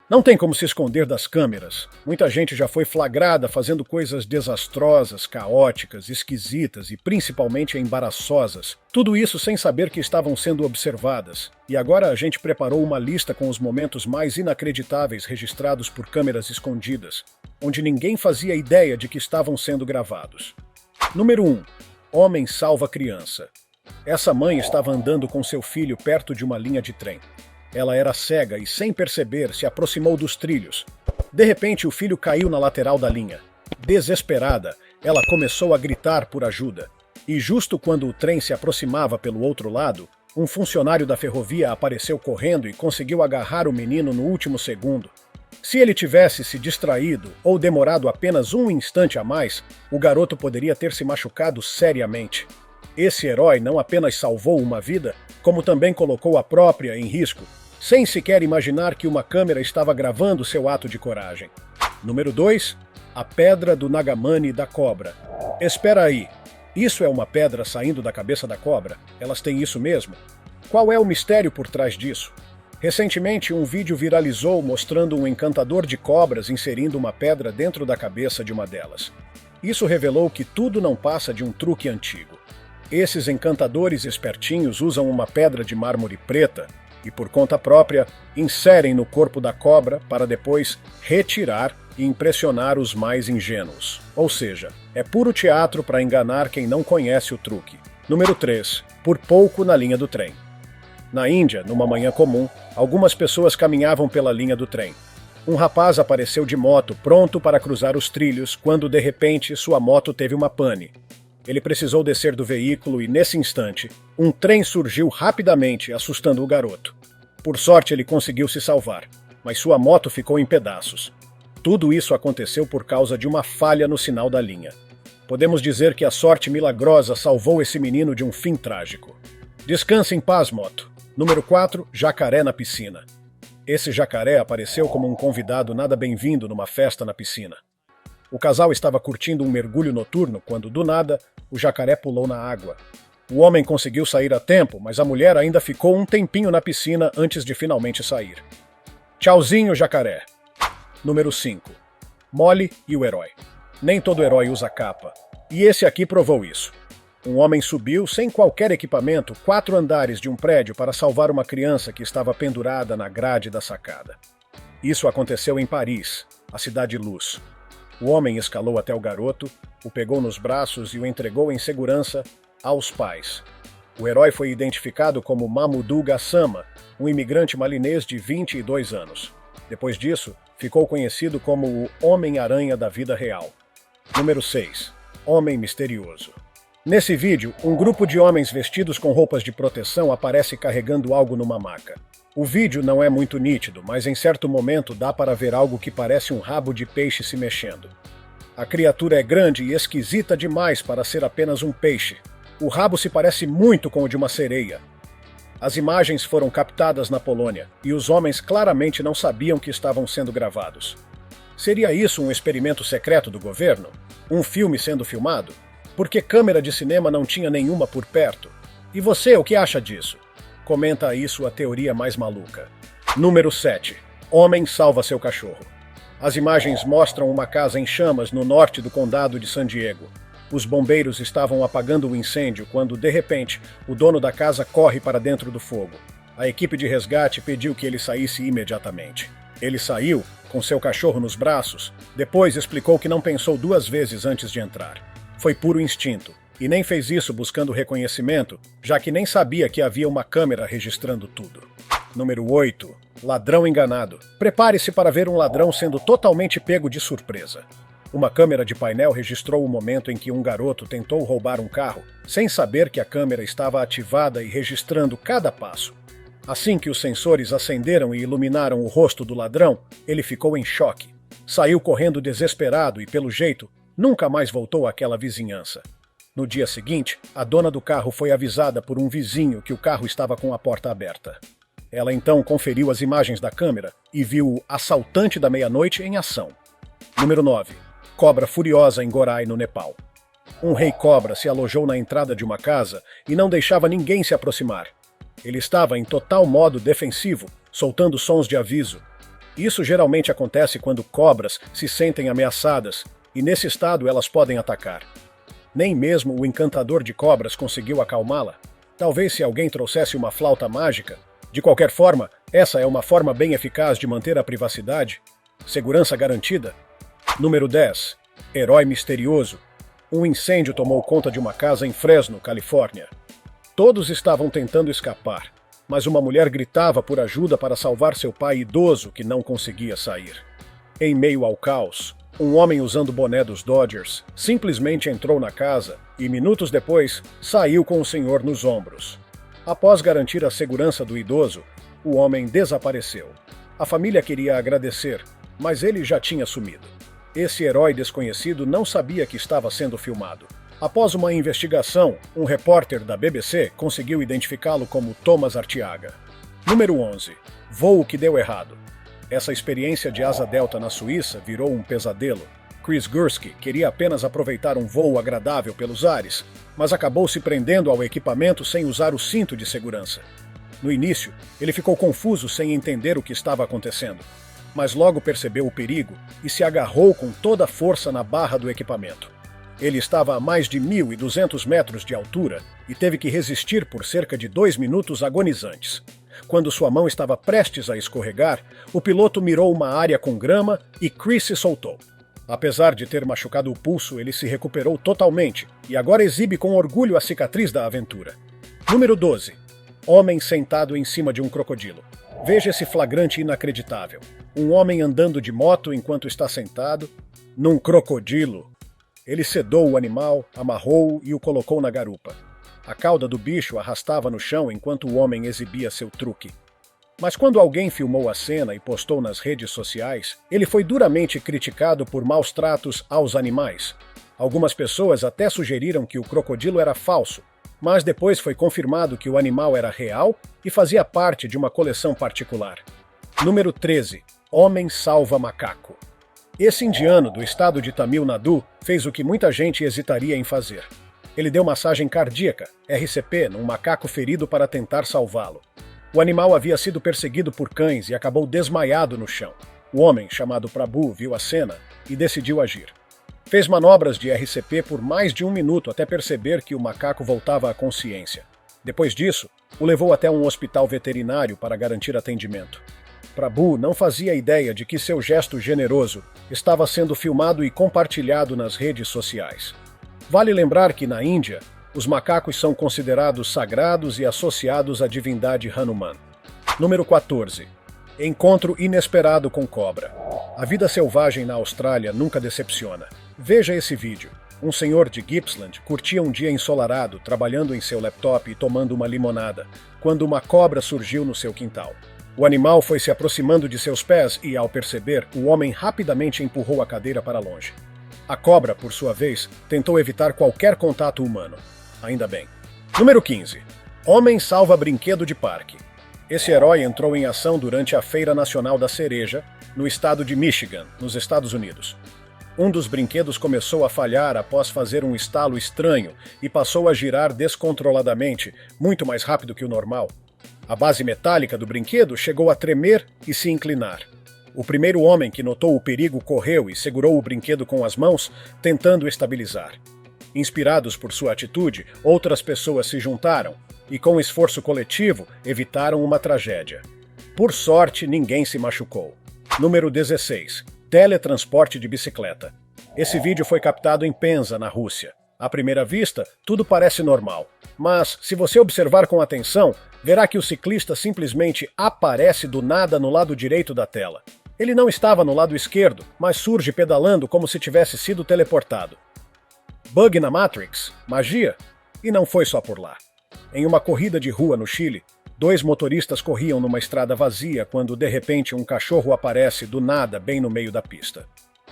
Não tem como se esconder das câmeras. Muita gente já foi flagrada fazendo coisas desastrosas, caóticas, esquisitas e principalmente embaraçosas. Tudo isso sem saber que estavam sendo observadas. E agora a gente preparou uma lista com os momentos mais inacreditáveis registrados por câmeras escondidas, onde ninguém fazia ideia de que estavam sendo gravados. Número 1. Homem salva criança. Essa mãe estava andando com seu filho perto de uma linha de trem. Ela era cega e, sem perceber, se aproximou dos trilhos. De repente, o filho caiu na lateral da linha. Desesperada, ela começou a gritar por ajuda. E justo quando o trem se aproximava pelo outro lado, um funcionário da ferrovia apareceu correndo e conseguiu agarrar o menino no último segundo. Se ele tivesse se distraído ou demorado apenas um instante a mais, o garoto poderia ter se machucado seriamente. Esse herói não apenas salvou uma vida, como também colocou a própria em risco, sem sequer imaginar que uma câmera estava gravando seu ato de coragem. Número 2. A Pedra do Nagamani da Cobra. Espera aí, isso é uma pedra saindo da cabeça da cobra? Elas têm isso mesmo? Qual é o mistério por trás disso? Recentemente, um vídeo viralizou mostrando um encantador de cobras inserindo uma pedra dentro da cabeça de uma delas. Isso revelou que tudo não passa de um truque antigo. Esses encantadores espertinhos usam uma pedra de mármore preta e, por conta própria, inserem no corpo da cobra para depois retirar e impressionar os mais ingênuos. Ou seja, é puro teatro para enganar quem não conhece o truque. Número 3. Por pouco na linha do trem. Na Índia, numa manhã comum, algumas pessoas caminhavam pela linha do trem. Um rapaz apareceu de moto, pronto para cruzar os trilhos, quando de repente sua moto teve uma pane. Ele precisou descer do veículo e, nesse instante, um trem surgiu rapidamente, assustando o garoto. Por sorte, ele conseguiu se salvar, mas sua moto ficou em pedaços. Tudo isso aconteceu por causa de uma falha no sinal da linha. Podemos dizer que a sorte milagrosa salvou esse menino de um fim trágico. Descanse em paz, moto. Número 4. Jacaré na piscina. Esse jacaré apareceu como um convidado nada bem-vindo numa festa na piscina. O casal estava curtindo um mergulho noturno quando, do nada, o jacaré pulou na água. O homem conseguiu sair a tempo, mas a mulher ainda ficou um tempinho na piscina antes de finalmente sair. Tchauzinho, jacaré! Número 5. Molly e o herói. Nem todo herói usa capa. E esse aqui provou isso. Um homem subiu, sem qualquer equipamento, 4 andares de um prédio para salvar uma criança que estava pendurada na grade da sacada. Isso aconteceu em Paris, a cidade luz. O homem escalou até o garoto, o pegou nos braços e o entregou em segurança aos pais. O herói foi identificado como Mamoudou Gassama, um imigrante malinês de 22 anos. Depois disso, ficou conhecido como o Homem-Aranha da vida real. Número 6. Homem misterioso. Nesse vídeo, um grupo de homens vestidos com roupas de proteção aparece carregando algo numa maca. O vídeo não é muito nítido, mas em certo momento dá para ver algo que parece um rabo de peixe se mexendo. A criatura é grande e esquisita demais para ser apenas um peixe. O rabo se parece muito com o de uma sereia. As imagens foram captadas na Polônia, e os homens claramente não sabiam que estavam sendo gravados. Seria isso um experimento secreto do governo? Um filme sendo filmado? Porque câmera de cinema não tinha nenhuma por perto? E você, o que acha disso? Comenta aí sua teoria mais maluca. Número 7. Homem salva seu cachorro. As imagens mostram uma casa em chamas no norte do condado de San Diego. Os bombeiros estavam apagando o incêndio quando, de repente, o dono da casa corre para dentro do fogo. A equipe de resgate pediu que ele saísse imediatamente. Ele saiu, com seu cachorro nos braços, depois explicou que não pensou 2 vezes antes de entrar. Foi puro instinto. E nem fez isso buscando reconhecimento, já que nem sabia que havia uma câmera registrando tudo. Número 8. Ladrão enganado. Prepare-se para ver um ladrão sendo totalmente pego de surpresa. Uma câmera de painel registrou o momento em que um garoto tentou roubar um carro, sem saber que a câmera estava ativada e registrando cada passo. Assim que os sensores acenderam e iluminaram o rosto do ladrão, ele ficou em choque. Saiu correndo desesperado e, pelo jeito, nunca mais voltou àquela vizinhança. No dia seguinte, a dona do carro foi avisada por um vizinho que o carro estava com a porta aberta. Ela então conferiu as imagens da câmera e viu o assaltante da meia-noite em ação. Número 9. Cobra furiosa em Gorai, no Nepal. Um rei cobra se alojou na entrada de uma casa e não deixava ninguém se aproximar. Ele estava em total modo defensivo, soltando sons de aviso. Isso geralmente acontece quando cobras se sentem ameaçadas, e nesse estado elas podem atacar. Nem mesmo o encantador de cobras conseguiu acalmá-la. Talvez se alguém trouxesse uma flauta mágica. De qualquer forma, essa é uma forma bem eficaz de manter a privacidade. Segurança garantida. Número 10. Herói misterioso. Um incêndio tomou conta de uma casa em Fresno, Califórnia. Todos estavam tentando escapar, mas uma mulher gritava por ajuda para salvar seu pai idoso que não conseguia sair. Em meio ao caos, um homem usando boné dos Dodgers simplesmente entrou na casa e, minutos depois, saiu com o senhor nos ombros. Após garantir a segurança do idoso, o homem desapareceu. A família queria agradecer, mas ele já tinha sumido. Esse herói desconhecido não sabia que estava sendo filmado. Após uma investigação, um repórter da BBC conseguiu identificá-lo como Thomas Artiaga. Número 11. Voo que deu errado. Essa experiência de asa delta na Suíça virou um pesadelo. Chris Gursky queria apenas aproveitar um voo agradável pelos ares, mas acabou se prendendo ao equipamento sem usar o cinto de segurança. No início, ele ficou confuso sem entender o que estava acontecendo, mas logo percebeu o perigo e se agarrou com toda a força na barra do equipamento. Ele estava a mais de 1.200 metros de altura e teve que resistir por cerca de 2 minutos agonizantes. Quando sua mão estava prestes a escorregar, o piloto mirou uma área com grama e Chris se soltou. Apesar de ter machucado o pulso, ele se recuperou totalmente e agora exibe com orgulho a cicatriz da aventura. Número 12. Homem sentado em cima de um crocodilo. Veja esse flagrante inacreditável. Um homem andando de moto enquanto está sentado num crocodilo. Ele sedou o animal, amarrou-o e o colocou na garupa. A cauda do bicho arrastava no chão enquanto o homem exibia seu truque. Mas quando alguém filmou a cena e postou nas redes sociais, ele foi duramente criticado por maus tratos aos animais. Algumas pessoas até sugeriram que o crocodilo era falso, mas depois foi confirmado que o animal era real e fazia parte de uma coleção particular. Número 13. Homem salva macaco. Esse indiano do estado de Tamil Nadu fez o que muita gente hesitaria em fazer. Ele deu massagem cardíaca, RCP, num macaco ferido para tentar salvá-lo. O animal havia sido perseguido por cães e acabou desmaiado no chão. O homem, chamado Prabhu, viu a cena e decidiu agir. Fez manobras de RCP por mais de 1 minuto até perceber que o macaco voltava à consciência. Depois disso, o levou até um hospital veterinário para garantir atendimento. Prabhu não fazia ideia de que seu gesto generoso estava sendo filmado e compartilhado nas redes sociais. Vale lembrar que, na Índia, os macacos são considerados sagrados e associados à divindade Hanuman. Número 14. Encontro inesperado com cobra. A vida selvagem na Austrália nunca decepciona. Veja esse vídeo. Um senhor de Gippsland curtia um dia ensolarado, trabalhando em seu laptop e tomando uma limonada, quando uma cobra surgiu no seu quintal. O animal foi se aproximando de seus pés e, ao perceber, o homem rapidamente empurrou a cadeira para longe. A cobra, por sua vez, tentou evitar qualquer contato humano. Ainda bem. Número 15. Homem salva brinquedo de parque. Esse herói entrou em ação durante a Feira Nacional da Cereja, no estado de Michigan, nos Estados Unidos. Um dos brinquedos começou a falhar após fazer um estalo estranho e passou a girar descontroladamente, muito mais rápido que o normal. A base metálica do brinquedo chegou a tremer e se inclinar. O primeiro homem que notou o perigo correu e segurou o brinquedo com as mãos, tentando estabilizar. Inspirados por sua atitude, outras pessoas se juntaram e, com esforço coletivo, evitaram uma tragédia. Por sorte, ninguém se machucou. Número 16. Teletransporte de bicicleta. Esse vídeo foi captado em Penza, na Rússia. À primeira vista, tudo parece normal. Mas, se você observar com atenção, verá que o ciclista simplesmente aparece do nada no lado direito da tela. Ele não estava no lado esquerdo, mas surge pedalando como se tivesse sido teleportado. Bug na Matrix? Magia? E não foi só por lá. Em uma corrida de rua no Chile, 2 motoristas corriam numa estrada vazia quando, de repente, um cachorro aparece do nada bem no meio da pista.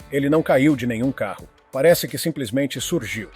Ele não caiu de nenhum carro. Parece que simplesmente surgiu.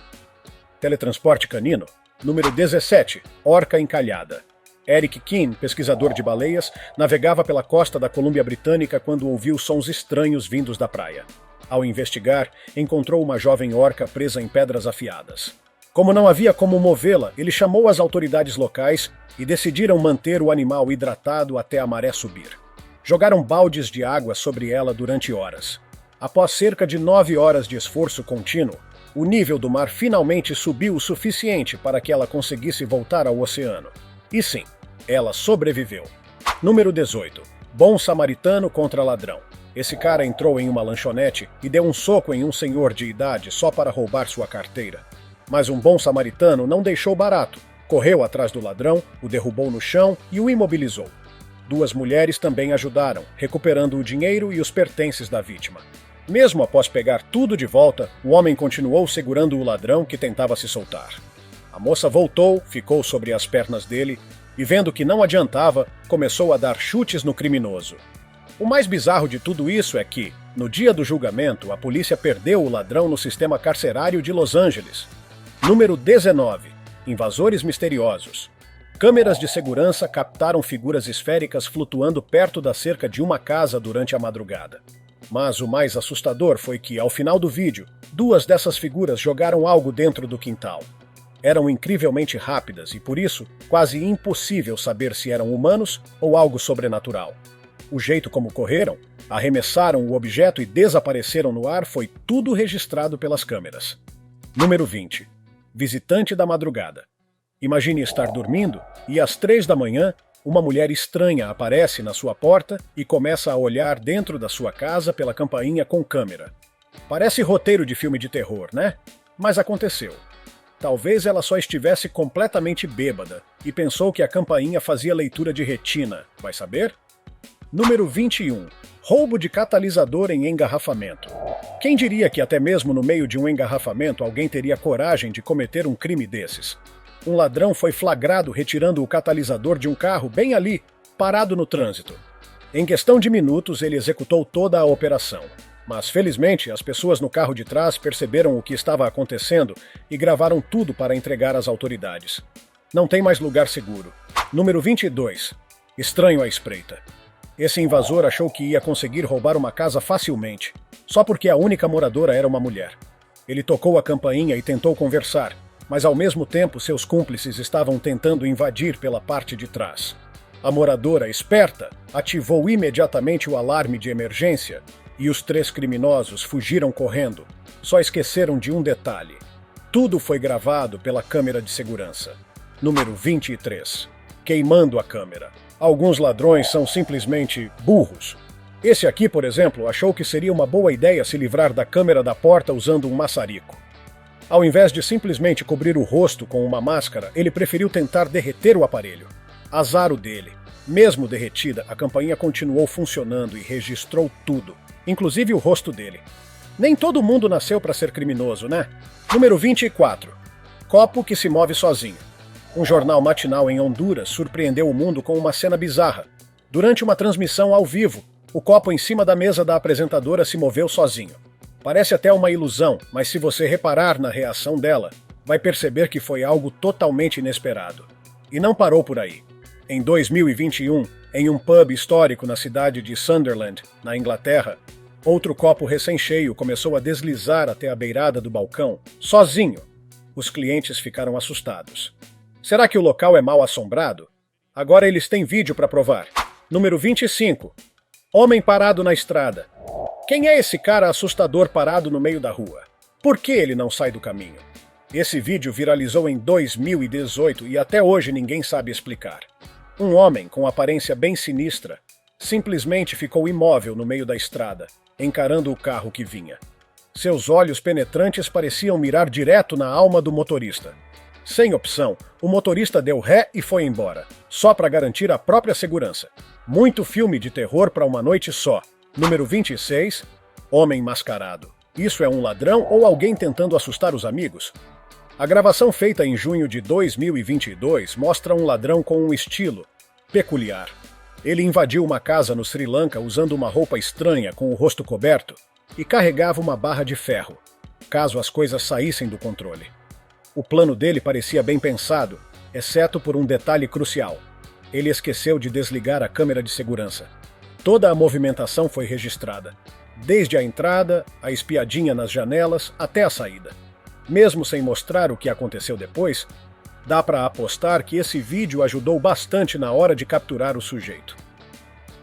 Teletransporte canino? Número 17. Orca encalhada. Eric Keane, pesquisador de baleias, navegava pela costa da Colômbia Britânica quando ouviu sons estranhos vindos da praia. Ao investigar, encontrou uma jovem orca presa em pedras afiadas. Como não havia como movê-la, ele chamou as autoridades locais e decidiram manter o animal hidratado até a maré subir. Jogaram baldes de água sobre ela durante horas. Após cerca de 9 horas de esforço contínuo, o nível do mar finalmente subiu o suficiente para que ela conseguisse voltar ao oceano. E sim, ela sobreviveu. Número 18. Bom samaritano contra ladrão. Esse cara entrou em uma lanchonete e deu um soco em um senhor de idade só para roubar sua carteira. Mas um bom samaritano não deixou barato. Correu atrás do ladrão, o derrubou no chão e o imobilizou. 2 mulheres também ajudaram, recuperando o dinheiro e os pertences da vítima. Mesmo após pegar tudo de volta, o homem continuou segurando o ladrão que tentava se soltar. A moça voltou, ficou sobre as pernas dele e, vendo que não adiantava, começou a dar chutes no criminoso. O mais bizarro de tudo isso é que, no dia do julgamento, a polícia perdeu o ladrão no sistema carcerário de Los Angeles. Número 19. Invasores misteriosos. Câmeras de segurança captaram figuras esféricas flutuando perto da cerca de uma casa durante a madrugada. Mas o mais assustador foi que, ao final do vídeo, 2 dessas figuras jogaram algo dentro do quintal. Eram incrivelmente rápidas e, por isso, quase impossível saber se eram humanos ou algo sobrenatural. O jeito como correram, arremessaram o objeto e desapareceram no ar foi tudo registrado pelas câmeras. Número 20. Visitante da madrugada. Imagine estar dormindo e, às 3 da manhã, uma mulher estranha aparece na sua porta e começa a olhar dentro da sua casa pela campainha com câmera. Parece roteiro de filme de terror, né? Mas aconteceu. Talvez ela só estivesse completamente bêbada e pensou que a campainha fazia leitura de retina, vai saber? Número 21. Roubo de catalisador em engarrafamento. Quem diria que até mesmo no meio de um engarrafamento alguém teria coragem de cometer um crime desses? Um ladrão foi flagrado retirando o catalisador de um carro bem ali, parado no trânsito. Em questão de minutos, ele executou toda a operação. Mas, felizmente, as pessoas no carro de trás perceberam o que estava acontecendo e gravaram tudo para entregar às autoridades. Não tem mais lugar seguro. Número 22. Estranho à espreita. Esse invasor achou que ia conseguir roubar uma casa facilmente, só porque a única moradora era uma mulher. Ele tocou a campainha e tentou conversar, mas ao mesmo tempo seus cúmplices estavam tentando invadir pela parte de trás. A moradora, esperta, ativou imediatamente o alarme de emergência e os 3 criminosos fugiram correndo. Só esqueceram de um detalhe. Tudo foi gravado pela câmera de segurança. Número 23. Queimando a câmera. Alguns ladrões são simplesmente burros. Esse aqui, por exemplo, achou que seria uma boa ideia se livrar da câmera da porta usando um maçarico. Ao invés de simplesmente cobrir o rosto com uma máscara, ele preferiu tentar derreter o aparelho. Azar o dele. Mesmo derretida, a campainha continuou funcionando e registrou tudo, inclusive o rosto dele. Nem todo mundo nasceu para ser criminoso, né? Número 24. Copo que se move sozinho. Um jornal matinal em Honduras surpreendeu o mundo com uma cena bizarra. Durante uma transmissão ao vivo, o copo em cima da mesa da apresentadora se moveu sozinho. Parece até uma ilusão, mas se você reparar na reação dela, vai perceber que foi algo totalmente inesperado. E não parou por aí. Em 2021, em um pub histórico na cidade de Sunderland, na Inglaterra, outro copo recém-cheio começou a deslizar até a beirada do balcão, sozinho. Os clientes ficaram assustados. Será que o local é mal assombrado? Agora eles têm vídeo para provar. Número 25. Homem parado na estrada. Quem é esse cara assustador parado no meio da rua? Por que ele não sai do caminho? Esse vídeo viralizou em 2018 e até hoje ninguém sabe explicar. Um homem com aparência bem sinistra simplesmente ficou imóvel no meio da estrada, encarando o carro que vinha. Seus olhos penetrantes pareciam mirar direto na alma do motorista. Sem opção, o motorista deu ré e foi embora, só para garantir a própria segurança. Muito filme de terror para uma noite só. Número 26. Homem mascarado. Isso é um ladrão ou alguém tentando assustar os amigos? A gravação feita em junho de 2022 mostra um ladrão com um estilo peculiar. Ele invadiu uma casa no Sri Lanka usando uma roupa estranha com o rosto coberto e carregava uma barra de ferro, caso as coisas saíssem do controle. O plano dele parecia bem pensado, exceto por um detalhe crucial. Ele esqueceu de desligar a câmera de segurança. Toda a movimentação foi registrada, desde a entrada, a espiadinha nas janelas, até a saída. Mesmo sem mostrar o que aconteceu depois, dá para apostar que esse vídeo ajudou bastante na hora de capturar o sujeito.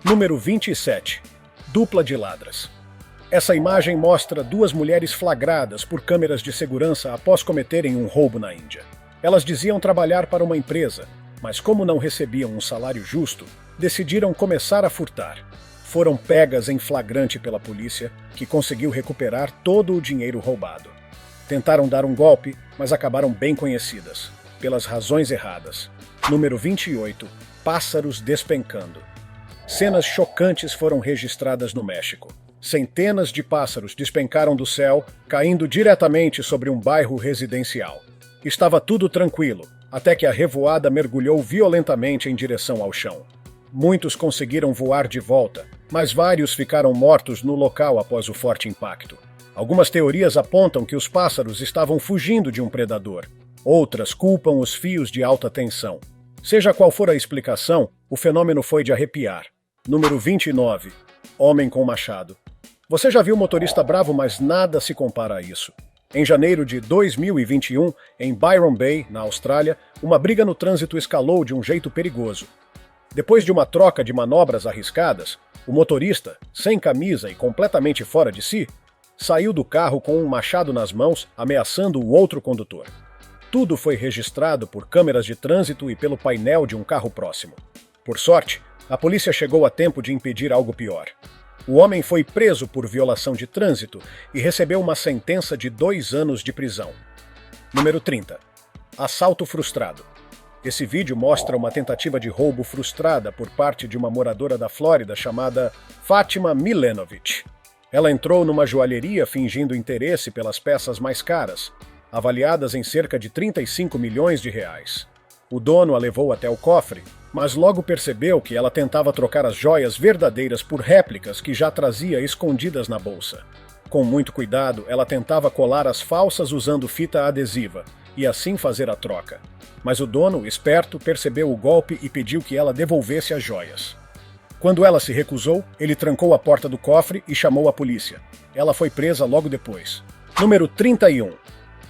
Número 27. Dupla de ladras. Essa imagem mostra duas mulheres flagradas por câmeras de segurança após cometerem um roubo na Índia. Elas diziam trabalhar para uma empresa, mas como não recebiam um salário justo, decidiram começar a furtar. Foram pegas em flagrante pela polícia, que conseguiu recuperar todo o dinheiro roubado. Tentaram dar um golpe, mas acabaram bem conhecidas, pelas razões erradas. Número 28. Pássaros despencando. Cenas chocantes foram registradas no México. Centenas de pássaros despencaram do céu, caindo diretamente sobre um bairro residencial. Estava tudo tranquilo, até que a revoada mergulhou violentamente em direção ao chão. Muitos conseguiram voar de volta, mas vários ficaram mortos no local após o forte impacto. Algumas teorias apontam que os pássaros estavam fugindo de um predador. Outras culpam os fios de alta tensão. Seja qual for a explicação, o fenômeno foi de arrepiar. Número 29. Homem com machado. Você já viu motorista bravo, mas nada se compara a isso. Em janeiro de 2021, em Byron Bay, na Austrália, uma briga no trânsito escalou de um jeito perigoso. Depois de uma troca de manobras arriscadas, o motorista, sem camisa e completamente fora de si, saiu do carro com um machado nas mãos, ameaçando o outro condutor. Tudo foi registrado por câmeras de trânsito e pelo painel de um carro próximo. Por sorte, a polícia chegou a tempo de impedir algo pior. O homem foi preso por violação de trânsito e recebeu uma sentença de 2 anos de prisão. Número 30. Assalto frustrado. Esse vídeo mostra uma tentativa de roubo frustrada por parte de uma moradora da Flórida chamada Fátima Milenovic. Ela entrou numa joalheria fingindo interesse pelas peças mais caras, avaliadas em cerca de 35 milhões de reais. O dono a levou até o cofre, mas logo percebeu que ela tentava trocar as joias verdadeiras por réplicas que já trazia escondidas na bolsa. Com muito cuidado, ela tentava colar as falsas usando fita adesiva, e assim fazer a troca. Mas o dono, esperto, percebeu o golpe e pediu que ela devolvesse as joias. Quando ela se recusou, ele trancou a porta do cofre e chamou a polícia. Ela foi presa logo depois. Número 31.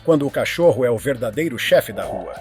Quando o cachorro é o verdadeiro chefe da rua.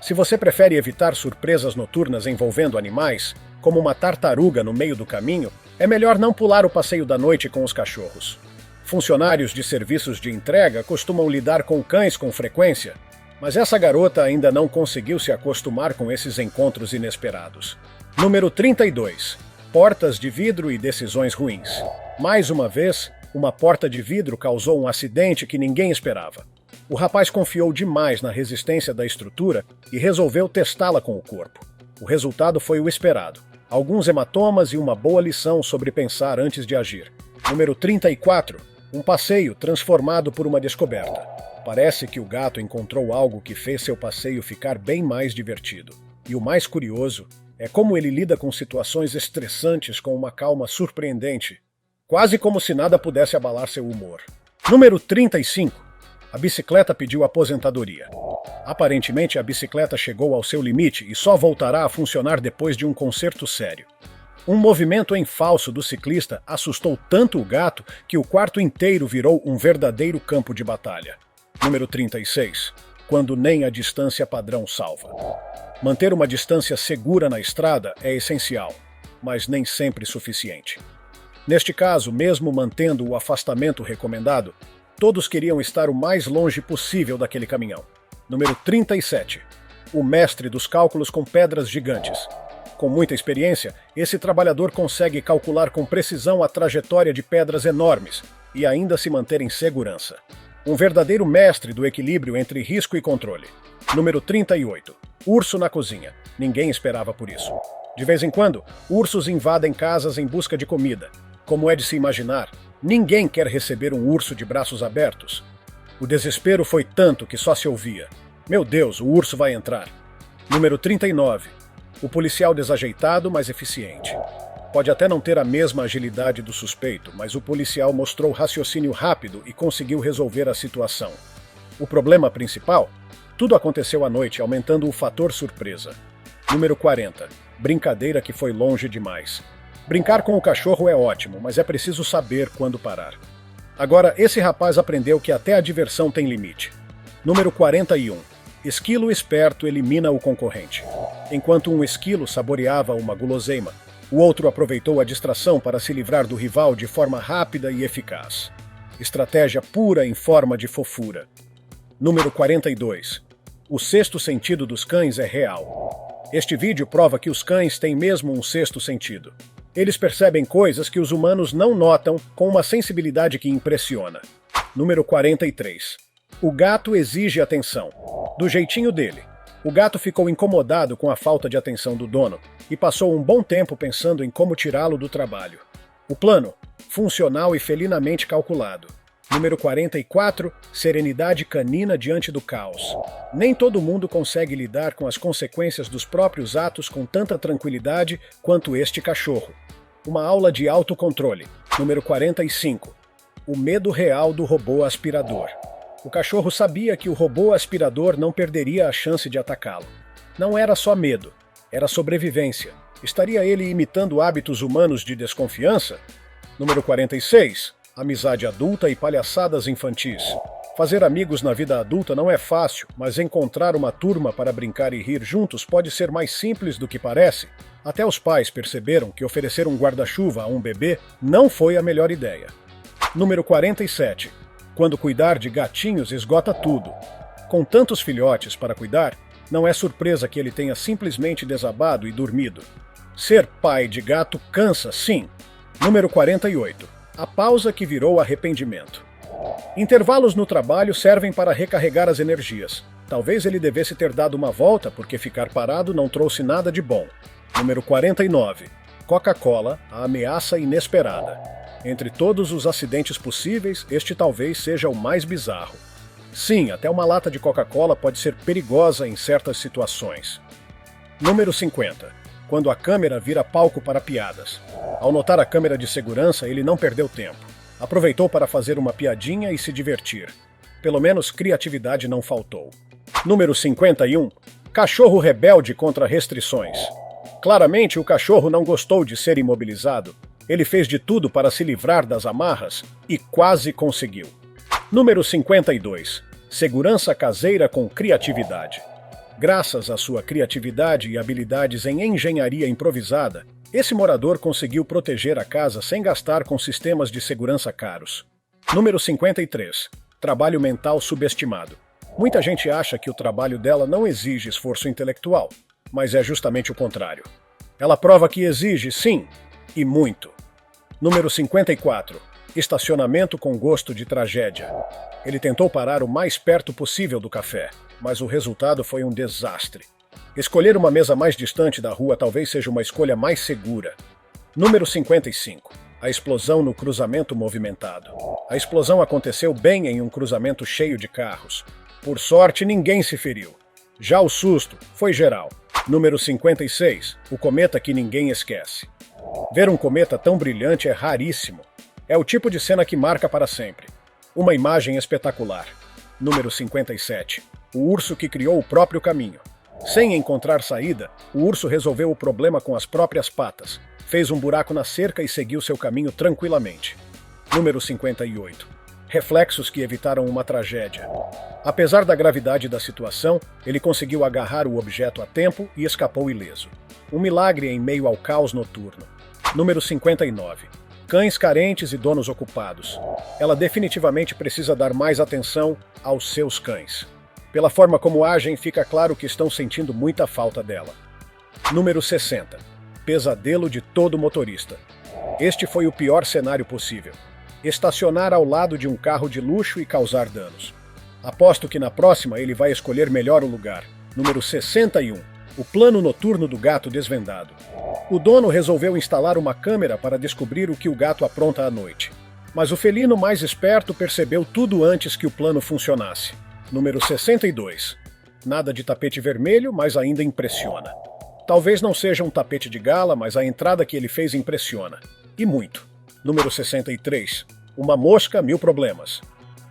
Se você prefere evitar surpresas noturnas envolvendo animais, como uma tartaruga no meio do caminho, é melhor não pular o passeio da noite com os cachorros. Funcionários de serviços de entrega costumam lidar com cães com frequência, mas essa garota ainda não conseguiu se acostumar com esses encontros inesperados. Número 32. Portas de vidro e decisões ruins. Mais uma vez, uma porta de vidro causou um acidente que ninguém esperava. O rapaz confiou demais na resistência da estrutura e resolveu testá-la com o corpo. O resultado foi o esperado. Alguns hematomas e uma boa lição sobre pensar antes de agir. Número 34. Um passeio transformado por uma descoberta. Parece que o gato encontrou algo que fez seu passeio ficar bem mais divertido. E o mais curioso é como ele lida com situações estressantes com uma calma surpreendente, quase como se nada pudesse abalar seu humor. Número 35. A bicicleta pediu aposentadoria. Aparentemente, a bicicleta chegou ao seu limite e só voltará a funcionar depois de um conserto sério. Um movimento em falso do ciclista assustou tanto o gato que o quarto inteiro virou um verdadeiro campo de batalha. Número 36. Quando nem a distância padrão salva. Manter uma distância segura na estrada é essencial, mas nem sempre suficiente. Neste caso, mesmo mantendo o afastamento recomendado, todos queriam estar o mais longe possível daquele caminhão. Número 37. O mestre dos cálculos com pedras gigantes. Com muita experiência, esse trabalhador consegue calcular com precisão a trajetória de pedras enormes e ainda se manter em segurança. Um verdadeiro mestre do equilíbrio entre risco e controle. Número 38. Urso na cozinha. Ninguém esperava por isso. De vez em quando, ursos invadem casas em busca de comida. Como é de se imaginar, ninguém quer receber um urso de braços abertos. O desespero foi tanto que só se ouvia: "Meu Deus, o urso vai entrar." Número 39. O policial desajeitado, mas eficiente. Pode até não ter a mesma agilidade do suspeito, mas o policial mostrou raciocínio rápido e conseguiu resolver a situação. O problema principal? Tudo aconteceu à noite, aumentando o fator surpresa. Número 40. Brincadeira que foi longe demais. Brincar com o cachorro é ótimo, mas é preciso saber quando parar. Agora, esse rapaz aprendeu que até a diversão tem limite. Número 41. Esquilo esperto elimina o concorrente. Enquanto um esquilo saboreava uma guloseima, O outro aproveitou a distração para se livrar do rival de forma rápida e eficaz. Estratégia pura em forma de fofura. Número 42. O sexto sentido dos cães é real. Este vídeo prova que os cães têm mesmo um sexto sentido. Eles percebem coisas que os humanos não notam com uma sensibilidade que impressiona. Número 43. O gato exige atenção. Do jeitinho dele. O gato ficou incomodado com a falta de atenção do dono e passou um bom tempo pensando em como tirá-lo do trabalho. O plano, funcional e felinamente calculado. Número 44. Serenidade canina diante do caos. Nem todo mundo consegue lidar com as consequências dos próprios atos com tanta tranquilidade quanto este cachorro. Uma aula de autocontrole. Número 45. O medo real do robô aspirador. O cachorro sabia que o robô aspirador não perderia a chance de atacá-lo. Não era só medo, era sobrevivência. Estaria ele imitando hábitos humanos de desconfiança? Número 46. Amizade adulta e palhaçadas infantis. Fazer amigos na vida adulta não é fácil, mas encontrar uma turma para brincar e rir juntos pode ser mais simples do que parece. Até os pais perceberam que oferecer um guarda-chuva a um bebê não foi a melhor ideia. Número 47. Quando cuidar de gatinhos esgota tudo. Com tantos filhotes para cuidar, não é surpresa que ele tenha simplesmente desabado e dormido. Ser pai de gato cansa, sim. Número 48. A pausa que virou arrependimento. Intervalos no trabalho servem para recarregar as energias. Talvez ele devesse ter dado uma volta porque ficar parado não trouxe nada de bom. Número 49. Coca-Cola, a ameaça inesperada. Entre todos os acidentes possíveis, este talvez seja o mais bizarro. Sim, até uma lata de Coca-Cola pode ser perigosa em certas situações. Número 50. Quando a câmera vira palco para piadas. Ao notar a câmera de segurança, ele não perdeu tempo. Aproveitou para fazer uma piadinha e se divertir. Pelo menos criatividade não faltou. Número 51. Cachorro rebelde contra restrições. Claramente, o cachorro não gostou de ser imobilizado. Ele fez de tudo para se livrar das amarras e quase conseguiu. Número 52. Segurança caseira com criatividade. Graças à sua criatividade e habilidades em engenharia improvisada, esse morador conseguiu proteger a casa sem gastar com sistemas de segurança caros. Número 53. Trabalho mental subestimado. Muita gente acha que o trabalho dela não exige esforço intelectual, mas é justamente o contrário. Ela prova que exige, sim, e muito. Número 54. Estacionamento com gosto de tragédia. Ele tentou parar o mais perto possível do café, mas o resultado foi um desastre. Escolher uma mesa mais distante da rua talvez seja uma escolha mais segura. Número 55. A explosão no cruzamento movimentado. A explosão aconteceu bem em um cruzamento cheio de carros. Por sorte, ninguém se feriu. Já o susto foi geral. Número 56. O cometa que ninguém esquece. Ver um cometa tão brilhante é raríssimo. É o tipo de cena que marca para sempre. Uma imagem espetacular. Número 57. O urso que criou o próprio caminho. Sem encontrar saída, o urso resolveu o problema com as próprias patas. Fez um buraco na cerca e seguiu seu caminho tranquilamente. Número 58. Reflexos que evitaram uma tragédia. Apesar da gravidade da situação, ele conseguiu agarrar o objeto a tempo e escapou ileso. Um milagre em meio ao caos noturno. Número 59. Cães carentes e donos ocupados. Ela definitivamente precisa dar mais atenção aos seus cães. Pela forma como agem, fica claro que estão sentindo muita falta dela. Número 60. Pesadelo de todo motorista. Este foi o pior cenário possível. Estacionar ao lado de um carro de luxo e causar danos. Aposto que na próxima ele vai escolher melhor o lugar. Número 61. O plano noturno do gato desvendado. O dono resolveu instalar uma câmera para descobrir o que o gato apronta à noite. Mas o felino mais esperto percebeu tudo antes que o plano funcionasse. Número 62. Nada de tapete vermelho, mas ainda impressiona. Talvez não seja um tapete de gala, mas a entrada que ele fez impressiona. E muito. Número 63. Uma mosca, 1000 problemas.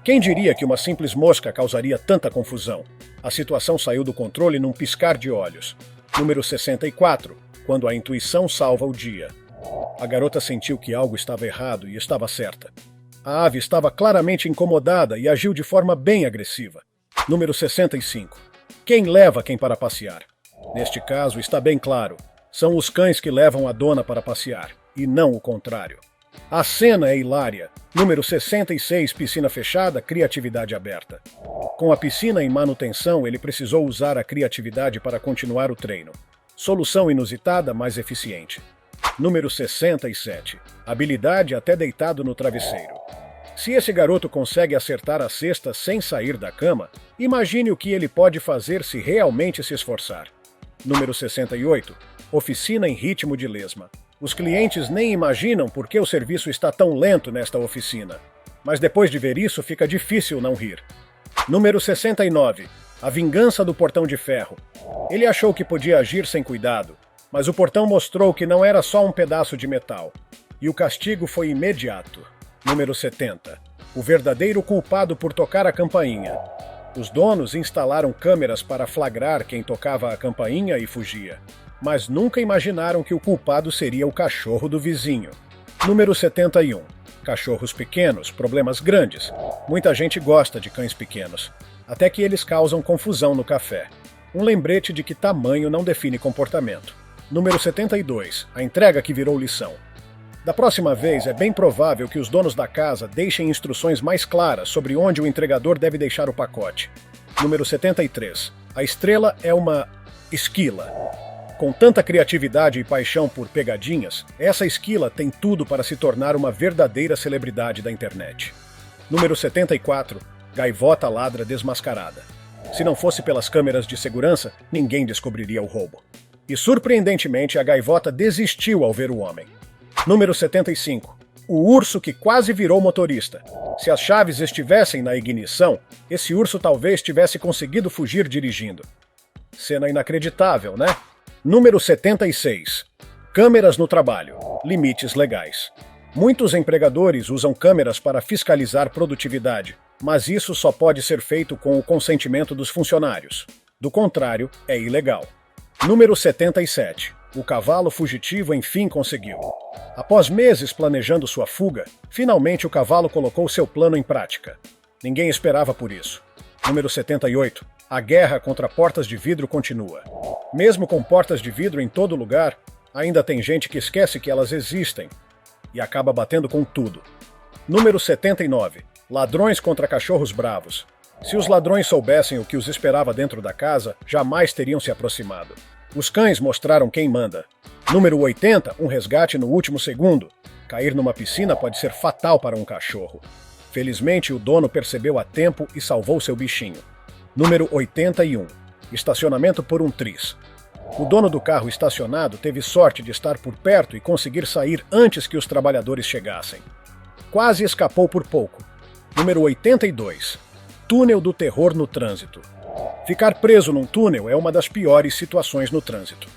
Quem diria que uma simples mosca causaria tanta confusão? A situação saiu do controle num piscar de olhos. Número 64. Quando a intuição salva o dia. A garota sentiu que algo estava errado e estava certa. A ave estava claramente incomodada e agiu de forma bem agressiva. Número 65. Quem leva quem para passear? Neste caso, está bem claro. São os cães que levam a dona para passear, e não o contrário. A cena é hilária. Número 66, piscina fechada, criatividade aberta. Com a piscina em manutenção, ele precisou usar a criatividade para continuar o treino. Solução inusitada, mas eficiente. Número 67, habilidade até deitado no travesseiro. Se esse garoto consegue acertar a cesta sem sair da cama, imagine o que ele pode fazer se realmente se esforçar. Número 68, oficina em ritmo de lesma. Os clientes nem imaginam por que o serviço está tão lento nesta oficina. Mas depois de ver isso, fica difícil não rir. Número 69. A vingança do portão de ferro. Ele achou que podia agir sem cuidado, mas o portão mostrou que não era só um pedaço de metal. E o castigo foi imediato. Número 70. O verdadeiro culpado por tocar a campainha. Os donos instalaram câmeras para flagrar quem tocava a campainha e fugia. Mas nunca imaginaram que o culpado seria o cachorro do vizinho. Número 71. Cachorros pequenos, problemas grandes. Muita gente gosta de cães pequenos, até que eles causam confusão no café. Um lembrete de que tamanho não define comportamento. Número 72. A entrega que virou lição. Da próxima vez, é bem provável que os donos da casa deixem instruções mais claras sobre onde o entregador deve deixar o pacote. Número 73. A estrela é uma esquila. Com tanta criatividade e paixão por pegadinhas, essa esquila tem tudo para se tornar uma verdadeira celebridade da internet. Número 74. Gaivota ladra desmascarada. Se não fosse pelas câmeras de segurança, ninguém descobriria o roubo. E surpreendentemente, a gaivota desistiu ao ver o homem. Número 75. O urso que quase virou motorista. Se as chaves estivessem na ignição, esse urso talvez tivesse conseguido fugir dirigindo. Cena inacreditável, né? Número 76. Câmeras no trabalho. Limites legais. Muitos empregadores usam câmeras para fiscalizar produtividade, mas isso só pode ser feito com o consentimento dos funcionários. Do contrário, é ilegal. Número 77. O cavalo fugitivo enfim conseguiu. Após meses planejando sua fuga, finalmente o cavalo colocou seu plano em prática. Ninguém esperava por isso. Número 78. A guerra contra portas de vidro continua. Mesmo com portas de vidro em todo lugar, ainda tem gente que esquece que elas existem e acaba batendo com tudo. Número 79. Ladrões contra cachorros bravos. Se os ladrões soubessem o que os esperava dentro da casa, jamais teriam se aproximado. Os cães mostraram quem manda. Número 80. Um resgate no último segundo. Cair numa piscina pode ser fatal para um cachorro. Felizmente, o dono percebeu a tempo e salvou seu bichinho. Número 81. Estacionamento por um triz. O dono do carro estacionado teve sorte de estar por perto e conseguir sair antes que os trabalhadores chegassem. Quase escapou por pouco. Número 82. Túnel do terror no trânsito. Ficar preso num túnel é uma das piores situações no trânsito.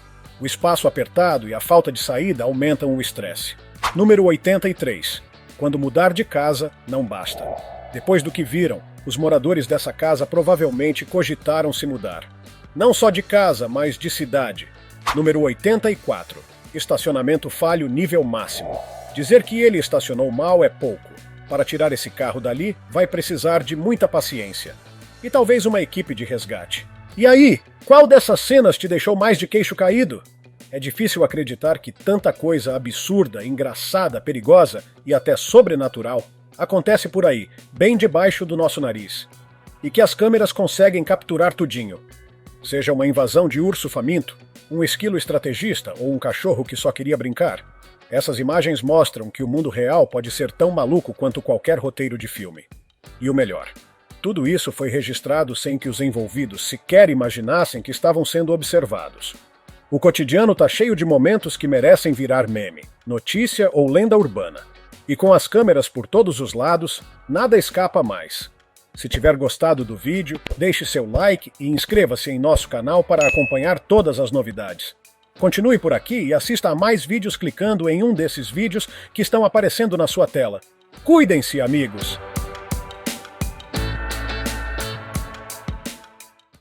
O espaço apertado e a falta de saída aumentam o estresse. Número 83. Quando mudar de casa, não basta. Depois do que viram, os moradores dessa casa provavelmente cogitaram se mudar. Não só de casa, mas de cidade. Número 84. Estacionamento falho nível máximo. Dizer que ele estacionou mal é pouco. Para tirar esse carro dali, vai precisar de muita paciência. E talvez uma equipe de resgate. E aí, qual dessas cenas te deixou mais de queixo caído? É difícil acreditar que tanta coisa absurda, engraçada, perigosa e até sobrenatural acontece por aí, bem debaixo do nosso nariz. E que as câmeras conseguem capturar tudinho. Seja uma invasão de urso faminto, um esquilo estrategista ou um cachorro que só queria brincar. Essas imagens mostram que o mundo real pode ser tão maluco quanto qualquer roteiro de filme. E o melhor, tudo isso foi registrado sem que os envolvidos sequer imaginassem que estavam sendo observados. O cotidiano está cheio de momentos que merecem virar meme, notícia ou lenda urbana. E com as câmeras por todos os lados, nada escapa mais. Se tiver gostado do vídeo, deixe seu like e inscreva-se em nosso canal para acompanhar todas as novidades. Continue por aqui e assista a mais vídeos clicando em um desses vídeos que estão aparecendo na sua tela. Cuidem-se, amigos!